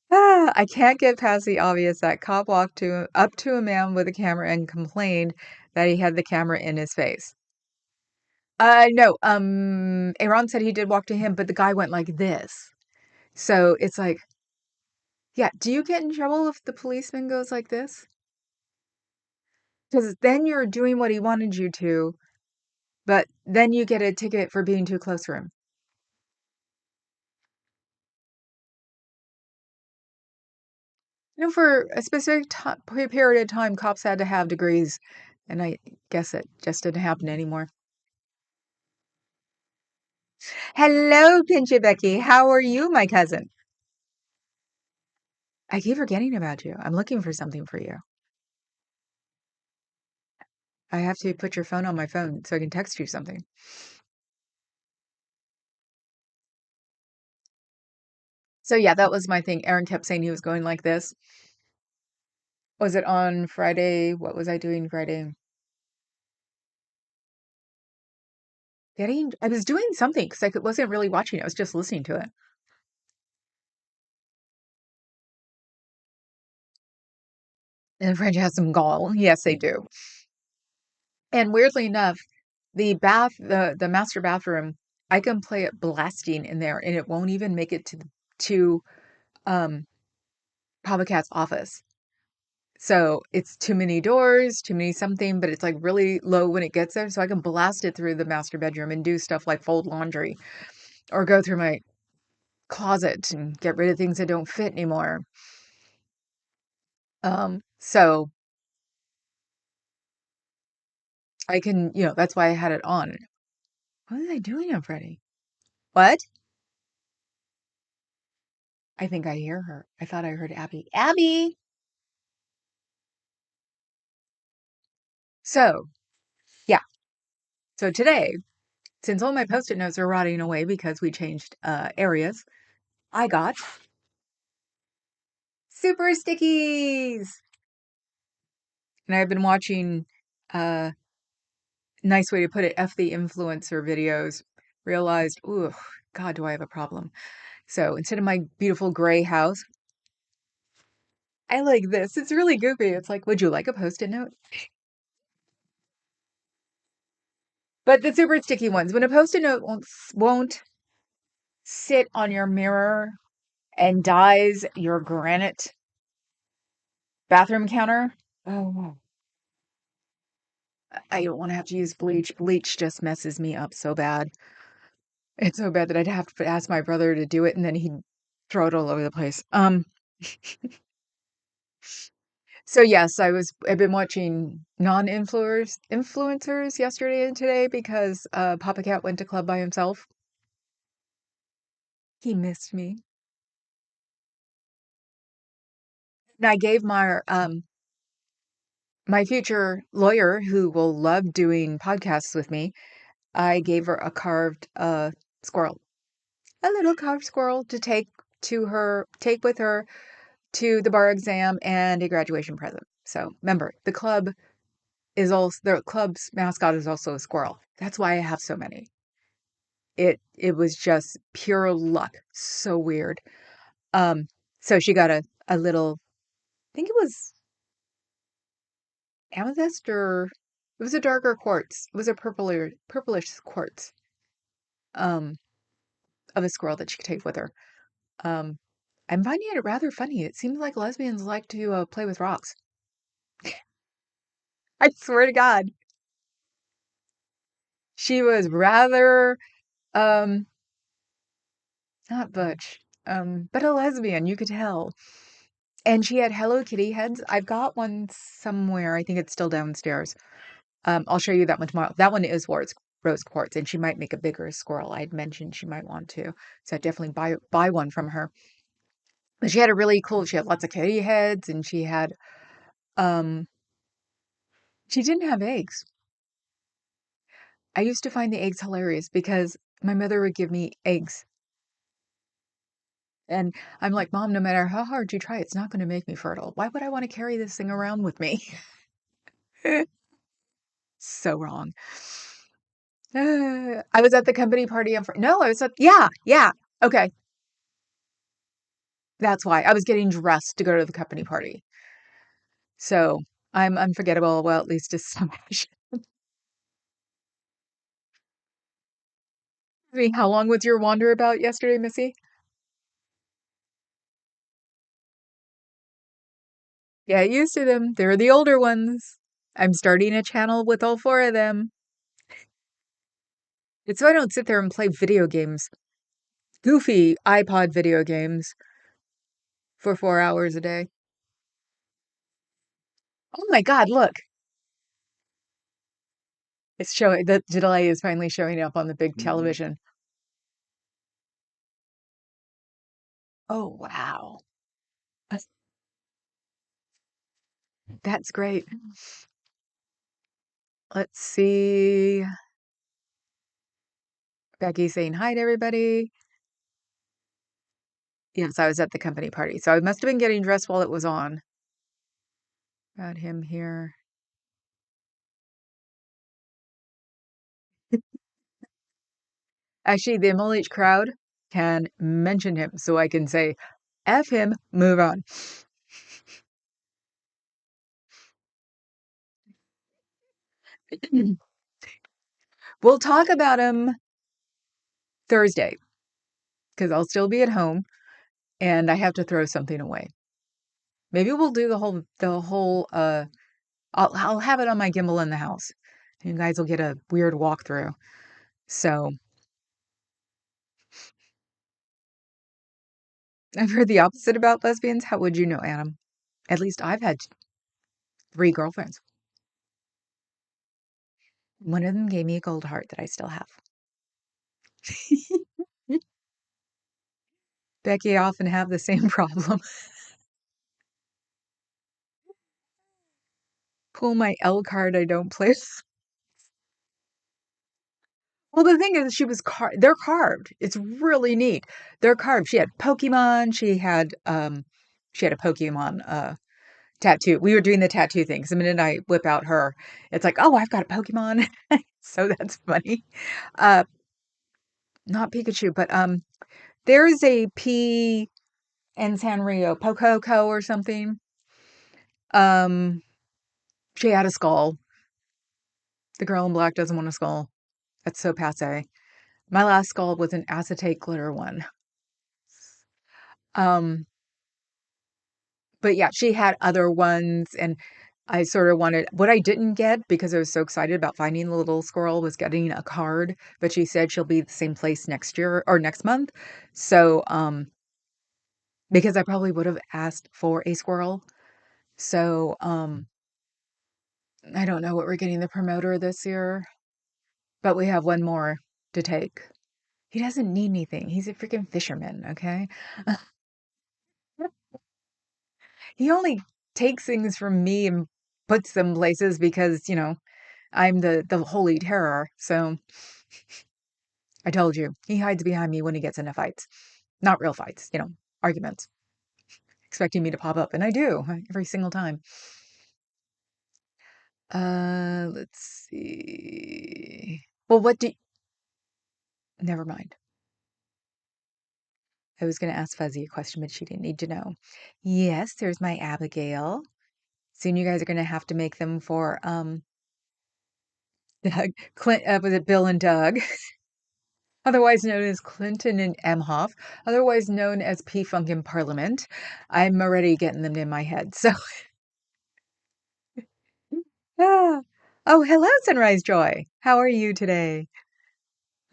I can't get past the obvious that cop walked up to a man with a camera and complained that he had the camera in his face. No, Aaron said he did walk to him, but the guy went like this. So it's like, yeah, do you get in trouble if the policeman goes like this? Because then you're doing what he wanted you to, but then you get a ticket for being too close for him. For a specific period of time, cops had to have degrees, and I guess it just didn't happen anymore. Hello, Pinchy Becky. How are you, my cousin? I keep forgetting about you. I'm looking for something for you. I have to put your phone on my phone so I can text you something. So yeah, that was my thing. Aaron kept saying he was going like this. Was it on Friday? What was I doing Friday? I was doing something because wasn't really watching it. I was just listening to it. And the French has some gall. Yes, they do. And weirdly enough, the master bathroom, I can play it blasting in there, and it won't even make it to um Papa Cat's office. So it's too many doors, too many something, but it's like really low when it gets there. So I can blast it through the master bedroom and do stuff like fold laundry or go through my closet and get rid of things that don't fit anymore. So I can, that's why I had it on. What was I doing on Friday? What? I think I hear her. I thought I heard Abby. Abby! So, yeah. So today, since all my Post-it notes are rotting away because we changed areas, I got super stickies. And I've been watching, uh, nice way to put it, F the influencer videos. Realized, ooh, God, do I have a problem. So instead of my beautiful gray house, I like this. It's really goofy. It's like, would you like a Post-it note? But the super sticky ones, when a Post-it note won't sit on your mirror and dyes your granite bathroom counter. Oh, I don't want to have to use bleach. Bleach just messes me up so bad. It's so bad that I'd have to ask my brother to do it and then he'd throw it all over the place. So yes, I've been watching non-influencers yesterday and today because Papa Cat went to club by himself. He missed me. And I gave my future lawyer, who will love doing podcasts with me, I gave her a carved squirrel, a little carved squirrel to take with her to the bar exam and a graduation present. So remember, the club's mascot is also a squirrel. That's why I have so many. It was just pure luck. So weird. Um, so she got a little, I think it was amethyst, or it was a darker quartz. It was a purplish quartz um of a squirrel that she could take with her. Um, I'm finding it rather funny. It seems like lesbians like to play with rocks. I swear to God. She was rather um not butch, but a lesbian, you could tell. And she had Hello Kitty heads. I've got one somewhere. I think it's still downstairs. I'll show you that one tomorrow. That one is rose quartz, and she might make a bigger squirrel. I'd mentioned she might want to, so I'd definitely buy one from her. But she had a really cool. She had lots of kitty heads, and um she didn't have eggs. I used to find the eggs hilarious because my mother would give me eggs, and I'm like, Mom, no matter how hard you try, it's not going to make me fertile. Why would I want to carry this thing around with me? So wrong. I was at the company party on no, I was at yeah. Okay, that's why I was getting dressed to go to the company party. So I'm unforgettable. Well, at least to some fashion. How long was your wander about yesterday, Missy? Get used to them. They're the older ones. I'm starting a channel with all four of them. It's so I don't sit there and play video games, goofy iPod video games for 4 hours a day. Oh my God, look. It's showing, the delay is finally showing up on the big television. Oh, wow. That's great. Let's see. Becky saying hi to everybody. Yes, I was at the company party. So I must have been getting dressed while it was on. Got him here. Actually, the MLH crowd can mention him so I can say, F him, move on. We'll talk about him Thursday because I'll still be at home and I have to throw something away. Maybe we'll do the whole I'll have it on my gimbal in the house. You guys will get a weird walkthrough. So I've heard the opposite about lesbians. How would you know, Adam? At least I've had 3 girlfriends. One of them gave me a gold heart that I still have. Becky, I often have the same problem. Pull my L card, I don't play. Well, the thing is, they're carved. It's really neat. They're carved. She had Pokemon. She had a Pokemon tattoo. We were doing the tattoo thing. 'Cause the minute I whip out her, it's like, oh, I've got a Pokemon. So that's funny. Uh, not Pikachu, but there's a P in Sanrio, Pococo or something. Um, she had a skull. The girl in black doesn't want a skull. That's so passe. My last skull was an acetate glitter one. Um, but yeah, she had other ones, and I sort of wanted what I didn't get because I was so excited about finding the little squirrel was getting a card, but she said she'll be the same place next year or next month. So, because I probably would have asked for a squirrel. So, I don't know what we're getting the promoter this year, but we have one more to take. He doesn't need anything. He's a freaking fisherman, okay? He only takes things from me and puts them places because, I'm the holy terror. So I told you, he hides behind me when he gets into fights. Not real fights, arguments, expecting me to pop up. And I do every single time. Let's see. Well, never mind. I was going to ask Fuzzy a question, but she didn't need to know. Yes, there's my Abigail. Soon you guys are going to have to make them for Doug, was it Bill and Doug, otherwise known as Clinton and Emhoff, otherwise known as P-Funk in Parliament. I'm already getting them in my head. So, ah. Oh, hello, Sunrise Joy. How are you today?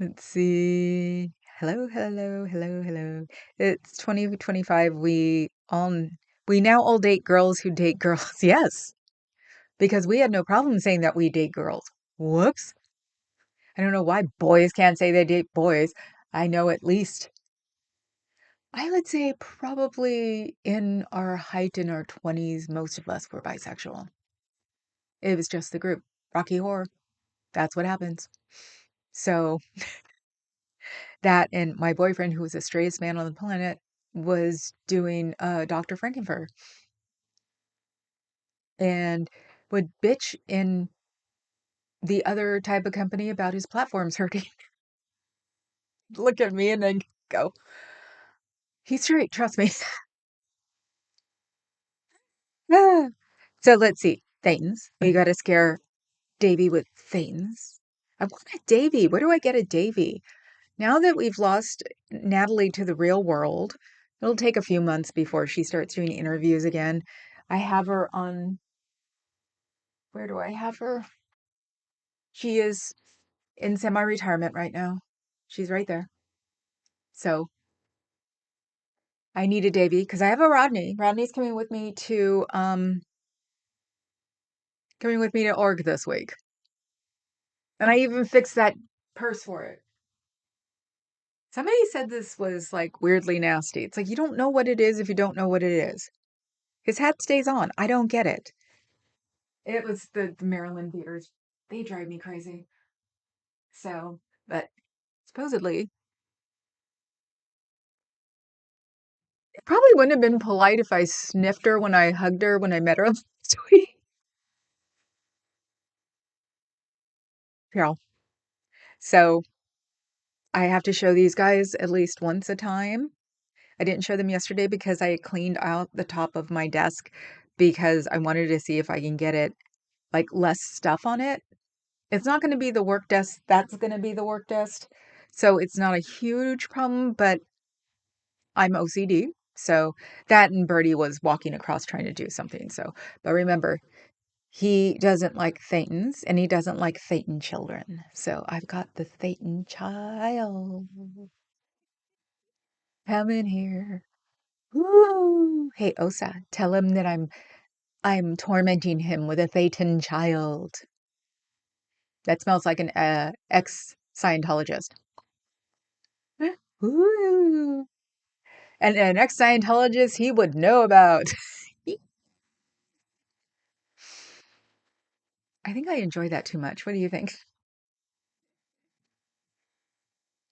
Let's see. Hello, hello, hello, hello. It's 2025. We now all date girls who date girls. Yes, because we had no problem saying that we date girls. Whoops. I don't know why boys can't say they date boys. I know at least, I would say probably in our height in our 20s, most of us were bisexual. It was just the group. Rocky Horror. That's what happens. So that and my boyfriend, who was the straightest man on the planet, was doing Dr. Frankenfurter and would bitch in the other type of company about his platforms hurting. Look at me and then go, he's straight, trust me. Ah. So let's see. Thetans. We got to scare Davy with Thetans. I want a Davy. Where do I get a Davy? Now that we've lost Natalie to the real world, it'll take a few months before she starts doing interviews again. I have her on, where do I have her? She is in semi-retirement right now. She's right there. So I need a Davy because I have a Rodney. Rodney's coming with me to org this week. And I even fixed that purse for it. Somebody said this was like weirdly nasty. It's like you don't know what it is if you don't know what it is. His hat stays on. I don't get it. It was the Maryland beaters. They drive me crazy. So, but supposedly, it probably wouldn't have been polite if I sniffed her when I hugged her when I met her last week. Yeah. So I have to show these guys at least once a time. I didn't show them yesterday because I cleaned out the top of my desk because I wanted to see if I can get it like less stuff on it. It's not going to be the work desk. That's going to be the work desk. So it's not a huge problem, but I'm OCD. So that and Birdie was walking across trying to do something. So, but remember, he doesn't like Thetans and he doesn't like Thetan children. So I've got the Thetan child. Come in here. Woo! Hey, Osa, tell him that I'm tormenting him with a Thetan child. That smells like an ex-Scientologist. Ooh. And an ex-Scientologist he would know about. I think I enjoy that too much. What do you think?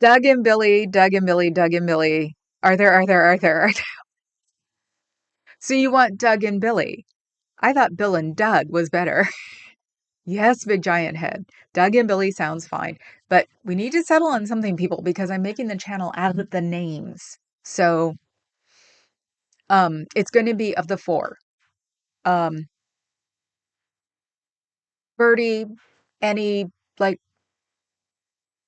Doug and Billy, Doug and Billy, Doug and Billy. Arthur. So you want Doug and Billy. I thought Bill and Doug was better. Yes, big giant head. Doug and Billy sounds fine. But we need to settle on something, people, because I'm making the channel out of the names. So it's going to be of the four. Um Birdie, any like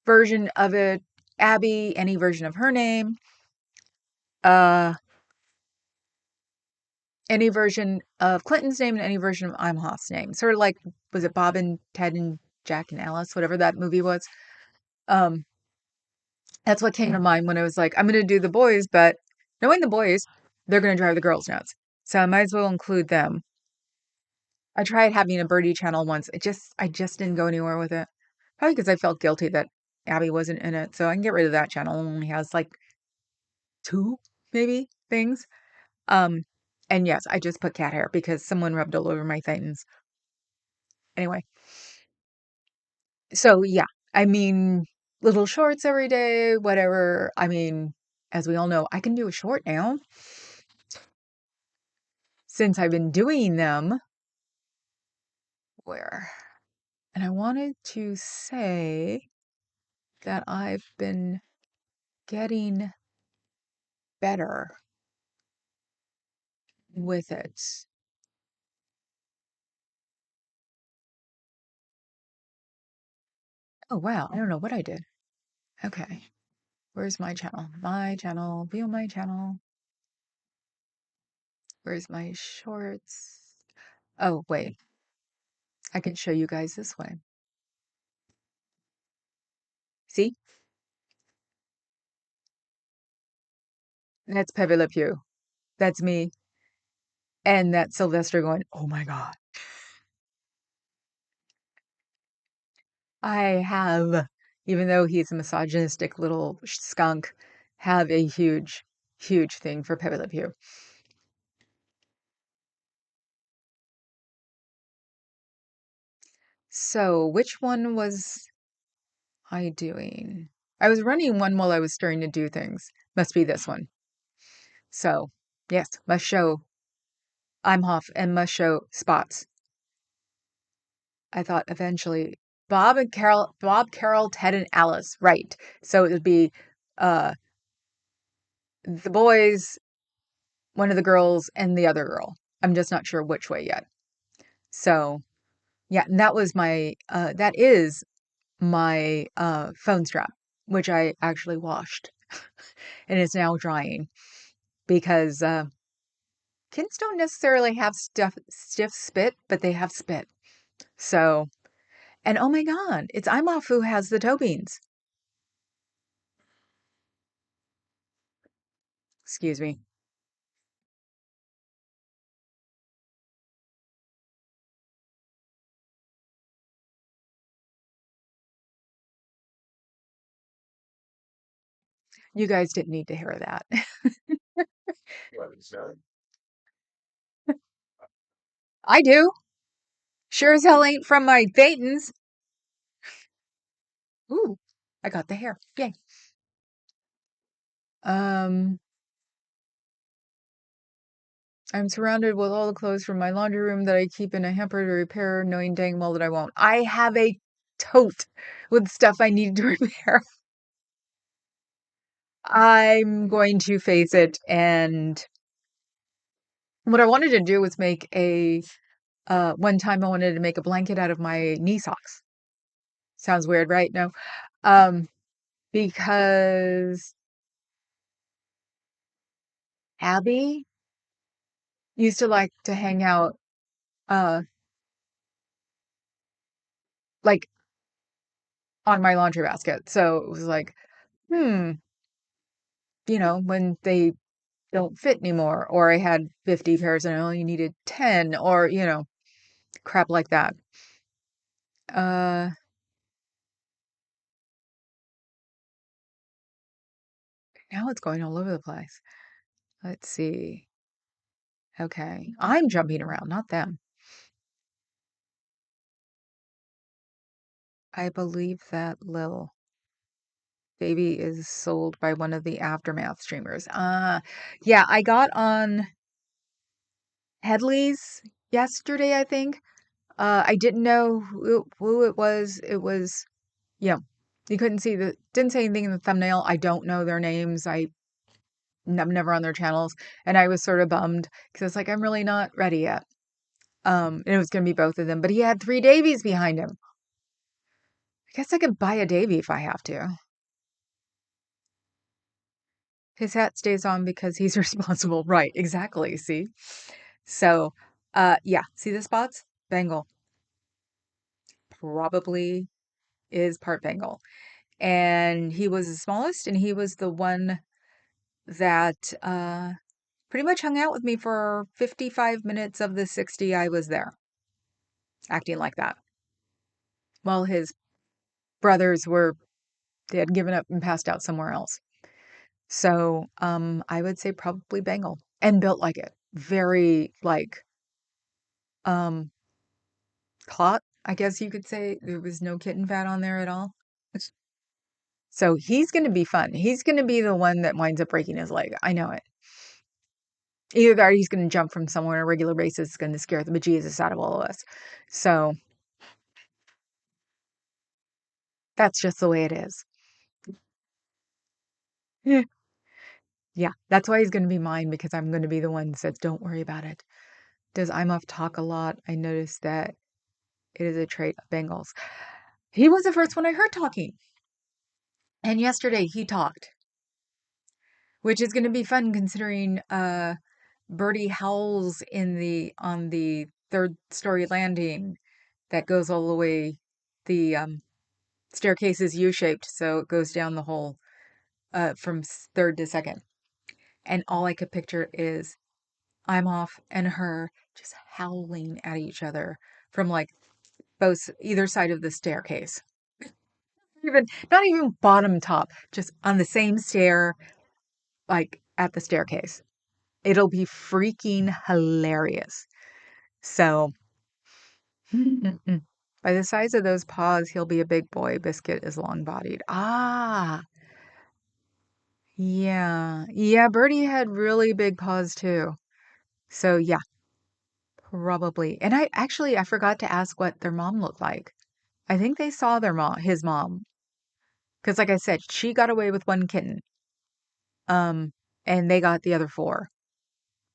version of it, Abby, any version of her name, uh any version of Clinton's name, and any version of Imhoff's name. Sort of like, was it Bob and Ted and Jack and Alice, whatever that movie was. Um, that's what came to mind when I was like, I'm going to do the boys, but knowing the boys, they're going to drive the girls nuts. So I might as well include them. I tried having a birdie channel once. I just didn't go anywhere with it. Probably because I felt guilty that Abby wasn't in it. So I can get rid of that channel. It only has like two, maybe, things. Um, and yes, I just put cat hair because someone rubbed all over my thetans. Anyway, so yeah, I mean, little shorts every day, whatever. I mean, as we all know, I can do a short now since I've been doing them. Where? And I wanted to say that I've been getting better with it. Oh, wow. I don't know what I did. Okay. Where's my channel? My channel. View my channel. Where's my shorts? Oh, wait. I can show you guys this way. See? That's Pepe Le Pew. That's me. And that's Sylvester going, oh my God. I have, even though he's a misogynistic little skunk, have a huge, huge thing for Pepe Le Pew. So, which one was I doing? I was running one while I was starting to do things. Must be this one. So, yes, must show Imhoff and must show spots. I thought eventually Bob, Carol, Ted, and Alice. Right. So it would be uh the boys, one of the girls, and the other girl. I'm just not sure which way yet. So yeah, and that is my phone strap, which I actually washed and it's now drying because kids don't necessarily have stiff spit, but they have spit. So, and oh my God, it's Imhoff who has the toe beans. Excuse me. You guys didn't need to hear that. I do. Sure as hell ain't from my Thetans. Ooh, I got the hair. Yay. Um, I'm surrounded with all the clothes from my laundry room that I keep in a hamper to repair, knowing dang well that I won't. I have a tote with stuff I need to repair. I'm going to face it. And what I wanted to do was make one time I wanted to make a blanket out of my knee socks. Sounds weird, right? No. Um, because Abby used to like to hang out, uh, like on my laundry basket. So it was like, hmm, when they don't fit anymore, or I had 50 pairs and I only needed 10, or, crap like that. Uh, Now it's going all over the place. Let's see. Okay. I'm jumping around, not them. I believe that Lil Baby is sold by one of the Aftermath streamers. Yeah, I got on Headley's yesterday, I think. I didn't know who it was. It was, yeah, you couldn't see didn't say anything in the thumbnail. I don't know their names. I'm never on their channels. And I was sort of bummed because it's like, I'm really not ready yet. And it was going to be both of them, but he had 3 Davies behind him. I guess I could buy a Davy if I have to. His hat stays on because he's responsible. Right, exactly. See? So, yeah, see the spots? Bengal probably is part Bengal. And he was the smallest, and he was the one that pretty much hung out with me for 55 minutes of the 60 I was there, acting like that. While his brothers they had given up and passed out somewhere else. So, I would say probably Bengal and built like it. Very like, um, clot, I guess you could say. There was no kitten fat on there at all. So he's going to be fun. He's going to be the one that winds up breaking his leg. I know it. Either that or he's going to jump from somewhere on a regular basis. It's going to scare the bejesus out of all of us. So that's just the way it is. Yeah, that's why he's going to be mine because I'm going to be the one that says, don't worry about it. Does IMUF talk a lot? I noticed that it is a trait of Bengals. He was the first one I heard talking. And yesterday he talked, which is going to be fun considering Birdie howls on the third story landing that goes all the way. The staircase is U-shaped, so it goes down the whole from third to second. And all I could picture is I'm off and her just howling at each other from like either side of the staircase. Even not even bottom top, just on the same stair, like at the staircase. It'll be freaking hilarious. So, by the size of those paws, he'll be a big boy. Biscuit is long bodied. Ah, yeah. Yeah, Birdie had really big paws too. So, yeah, probably. And I forgot to ask what their mom looked like. I think they saw his mom. Because, like I said, she got away with one kitten. Um, and they got the other four.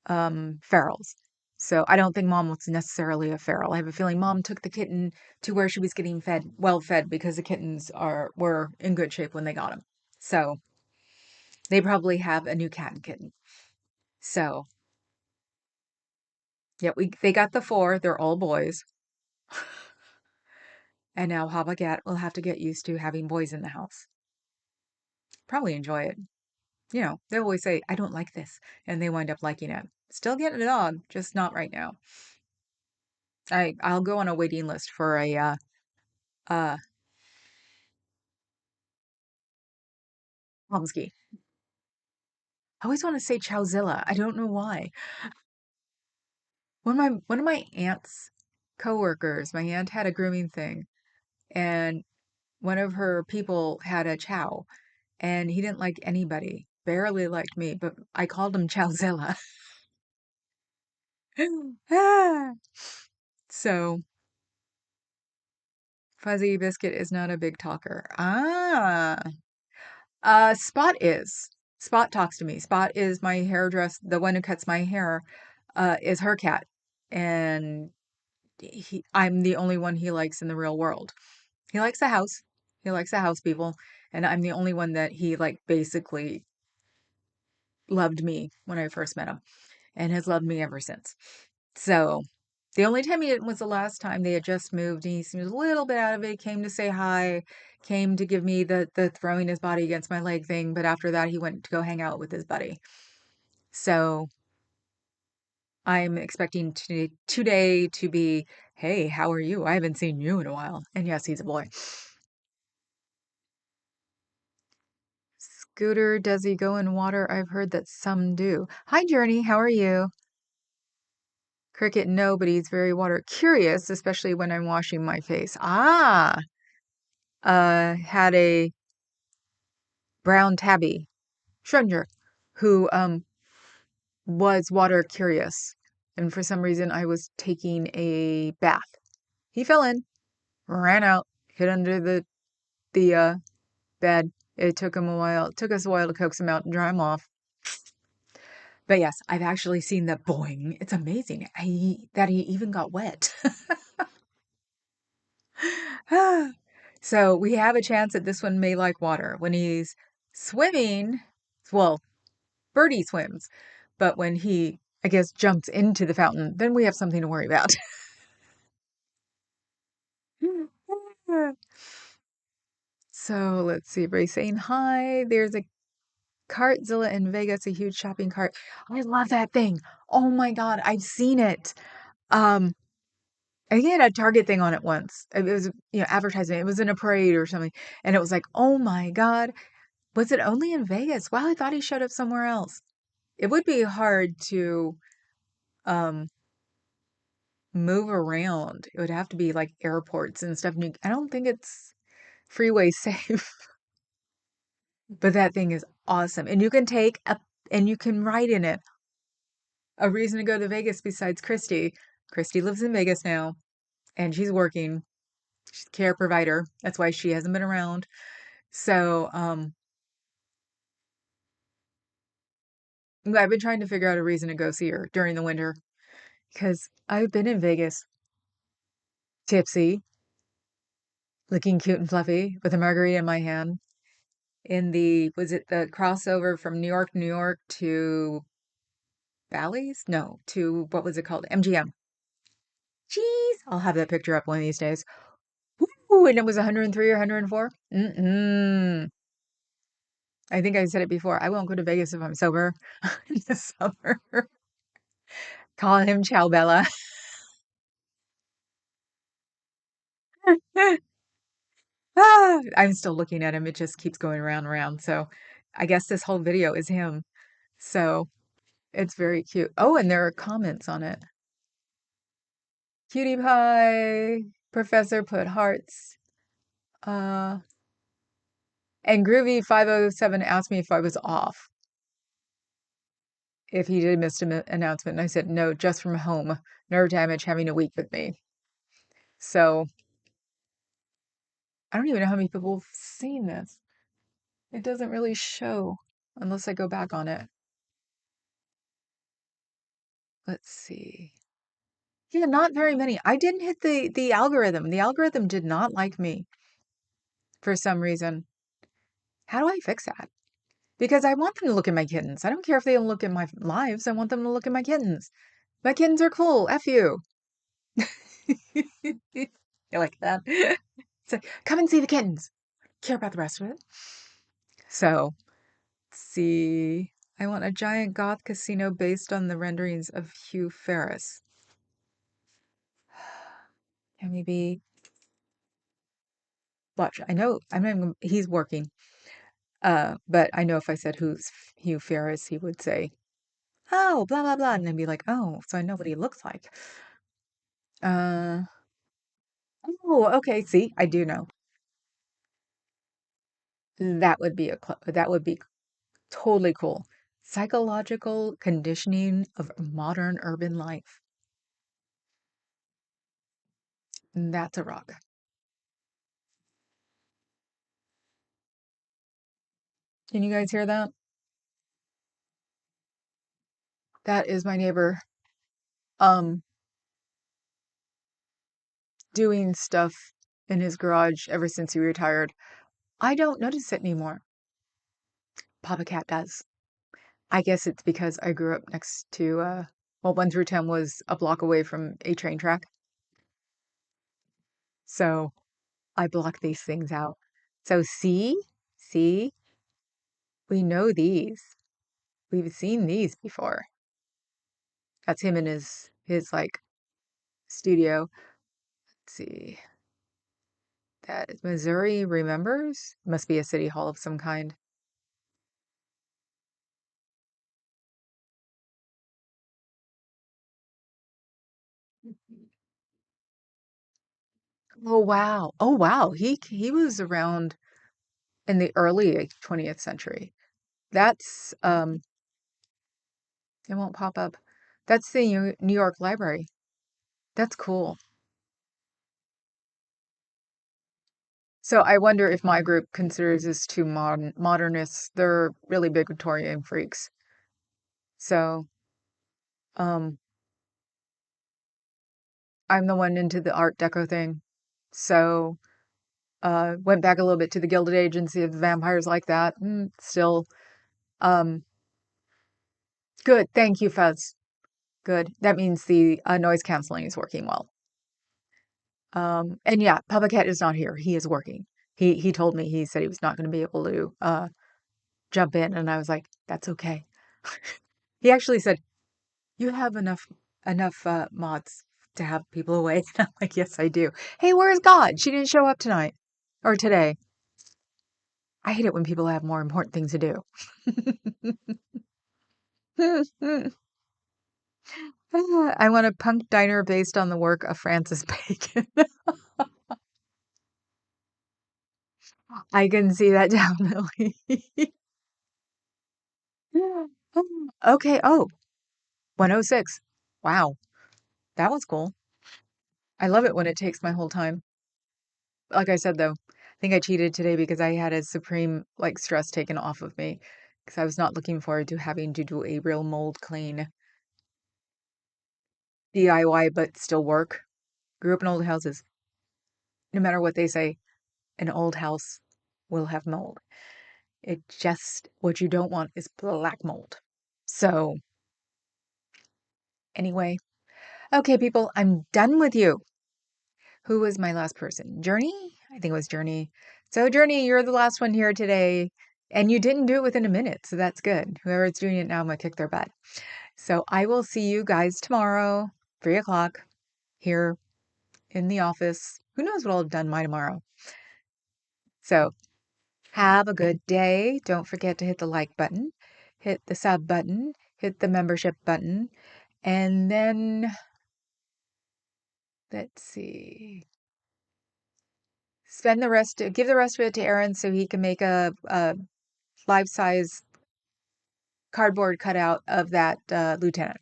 Ferals. So I don't think mom was necessarily a feral. I have a feeling mom took the kitten to where she was getting well fed because the kittens were in good shape when they got them. So they probably have a new cat and kitten. So yeah, they got the four. They're all boys. And now Haba Gat will have to get used to having boys in the house. Probably enjoy it. You know, they always say, I don't like this. And they wind up liking it. Still getting a dog, just not right now. I'll go on a waiting list for a uh Pomsky. I always want to say Chowzilla. I don't know why. One of my aunt's coworkers, my aunt had a grooming thing, and one of her people had a Chow, and he didn't like anybody, barely liked me, but I called him Chowzilla. Ah. So Fuzzy Biscuit is not a big talker. Spot is. Spot talks to me. Spot is my hairdresser, the one who cuts my hair, is her cat. And I'm the only one he likes in the real world. He likes the house. He likes the house people. And I'm the only one that he like basically loved me when I first met him and has loved me ever since. So the only time he didn't was the last time they had just moved and he seemed a little bit out of it, came to say hi, came to give me the throwing his body against my leg thing, but after that he went to go hang out with his buddy. So I'm expecting today to be, hey, how are you? I haven't seen you in a while. And yes, he's a boy. scooter, does he go in water? I've heard that some do. Hi, Journey. How are you? Cricket, no, but he's very water curious, especially when I'm washing my face. Ah, had a brown tabby, Schrödinger, who was water curious. And for some reason, I was taking a bath. He fell in, ran out, hid under the bed. It took him a while. It took us a while to coax him out and dry him off. But yes, I've actually seen the boing. It's amazing that he even got wet. So we have a chance that this one may like water. When he's swimming, well, Birdie swims, but when he, I guess, jumps into the fountain, then we have something to worry about. So let's see. Everybody's saying hi. There's a Cartzilla in Vegas, a huge shopping cart. I love that thing. Oh my God, I've seen it. Um, I think it had a Target thing on it once. It was, advertising. It was in a parade or something. And it was like, oh my God, was it only in Vegas? Wow, I thought he showed up somewhere else. It would be hard to um move around. It would have to be like airports and stuff. And I don't think it's freeway safe. But that thing is awesome. And you can ride in it. A reason to go to Vegas besides Christy. Christy lives in Vegas now and she's working. She's a care provider. That's why she hasn't been around. So, I've been trying to figure out a reason to go see her during the winter because I've been in Vegas tipsy, looking cute and fluffy with a margarita in my hand was it the crossover from New York to Bally's? No, to what was it called? MGM. Jeez, I'll have that picture up one of these days. Ooh, and it was 103 or 104. Mm-mm. I think I said it before. I won't go to Vegas if I'm sober in the summer. Call him Ciao Bella. I'm still looking at him. It just keeps going around and around. So I guess this whole video is him. So it's very cute. Oh, and there are comments on it. Cutie pie. Professor put hearts. Uh, and Groovy 507 asked me if I was off, if he did miss an announcement. And I said, no, just from home. Nerve damage having a week with me. So I don't even know how many people have seen this. It doesn't really show unless I go back on it. Let's see. Yeah, not very many. I didn't hit the algorithm. The algorithm did not like me for some reason. How do I fix that? Because I want them to look at my kittens. I don't care if they don't look at my lives. I want them to look at my kittens. My kittens are cool. F you. You like that? It's like, come and see the kittens. Care about the rest of it. So, let's see. I want a giant goth casino based on the renderings of Hugh Ferris. Can we be? Watch. I know. He's working. But I know if I said who's Hugh Ferris, he would say, "Oh, blah blah blah," and I'd be like, "Oh, so I know what he looks like." Uh, oh, okay. See, I do know. That would be totally cool. Psychological conditioning of modern urban life. That's a rock. Can you guys hear that? That is my neighbor um doing stuff in his garage ever since he retired. I don't notice it anymore. Papa Cat does. I guess it's because I grew up next to, well, 1 through 10 was a block away from a train track. So I block these things out. So see, we know these. We've seen these before. That's him in his like studio. Let's see. That is Missouri Remembers. Must be a city hall of some kind. Oh wow. Oh wow. He was around in the early 20th century. That's it won't pop up. That's the New York Library. That's cool. So I wonder if my group considers this too modernist. They're really big Victorian freaks. So um I'm the one into the Art Deco thing. So went back a little bit to the Gilded Age and see if the vampires like that. Still um good. Thank you, Fuzz. Good. That means the noise canceling is working well. And yeah, Papa Cat is not here. He is working. He told me, he said he was not going to be able to jump in, and I was like, that's okay. He actually said, you have enough mods to have people awake. And I'm like, yes, I do. Hey, where's God? She didn't show up tonight or today. I hate it when people have more important things to do. I want a punk diner based on the work of Francis Bacon. I can see that definitely. Okay. Oh, 106. Wow. That was cool. I love it when it takes my whole time. Like I said, though, I think I cheated today because I had a supreme like stress taken off of me because I was not looking forward to having to do a real mold clean DIY, but still work. Grew up in old houses. No matter what they say, an old house will have mold. It just, what you don't want is black mold. So, anyway, okay, people, I'm done with you. Who was my last person? Journey? I think it was Journey. So, Journey, you're the last one here today. And you didn't do it within a minute. So, that's good. Whoever's doing it now, I'm going to kick their butt. So, I will see you guys tomorrow, 3 o'clock, here in the office. Who knows what I'll have done by tomorrow? So, have a good day. Don't forget to hit the like button, hit the sub button, hit the membership button, and then let's see. Give the rest of it to Aaron so he can make a life-size cardboard cutout of that lieutenant.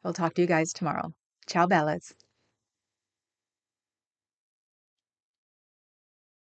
I'll talk to you guys tomorrow. Ciao, Bellas.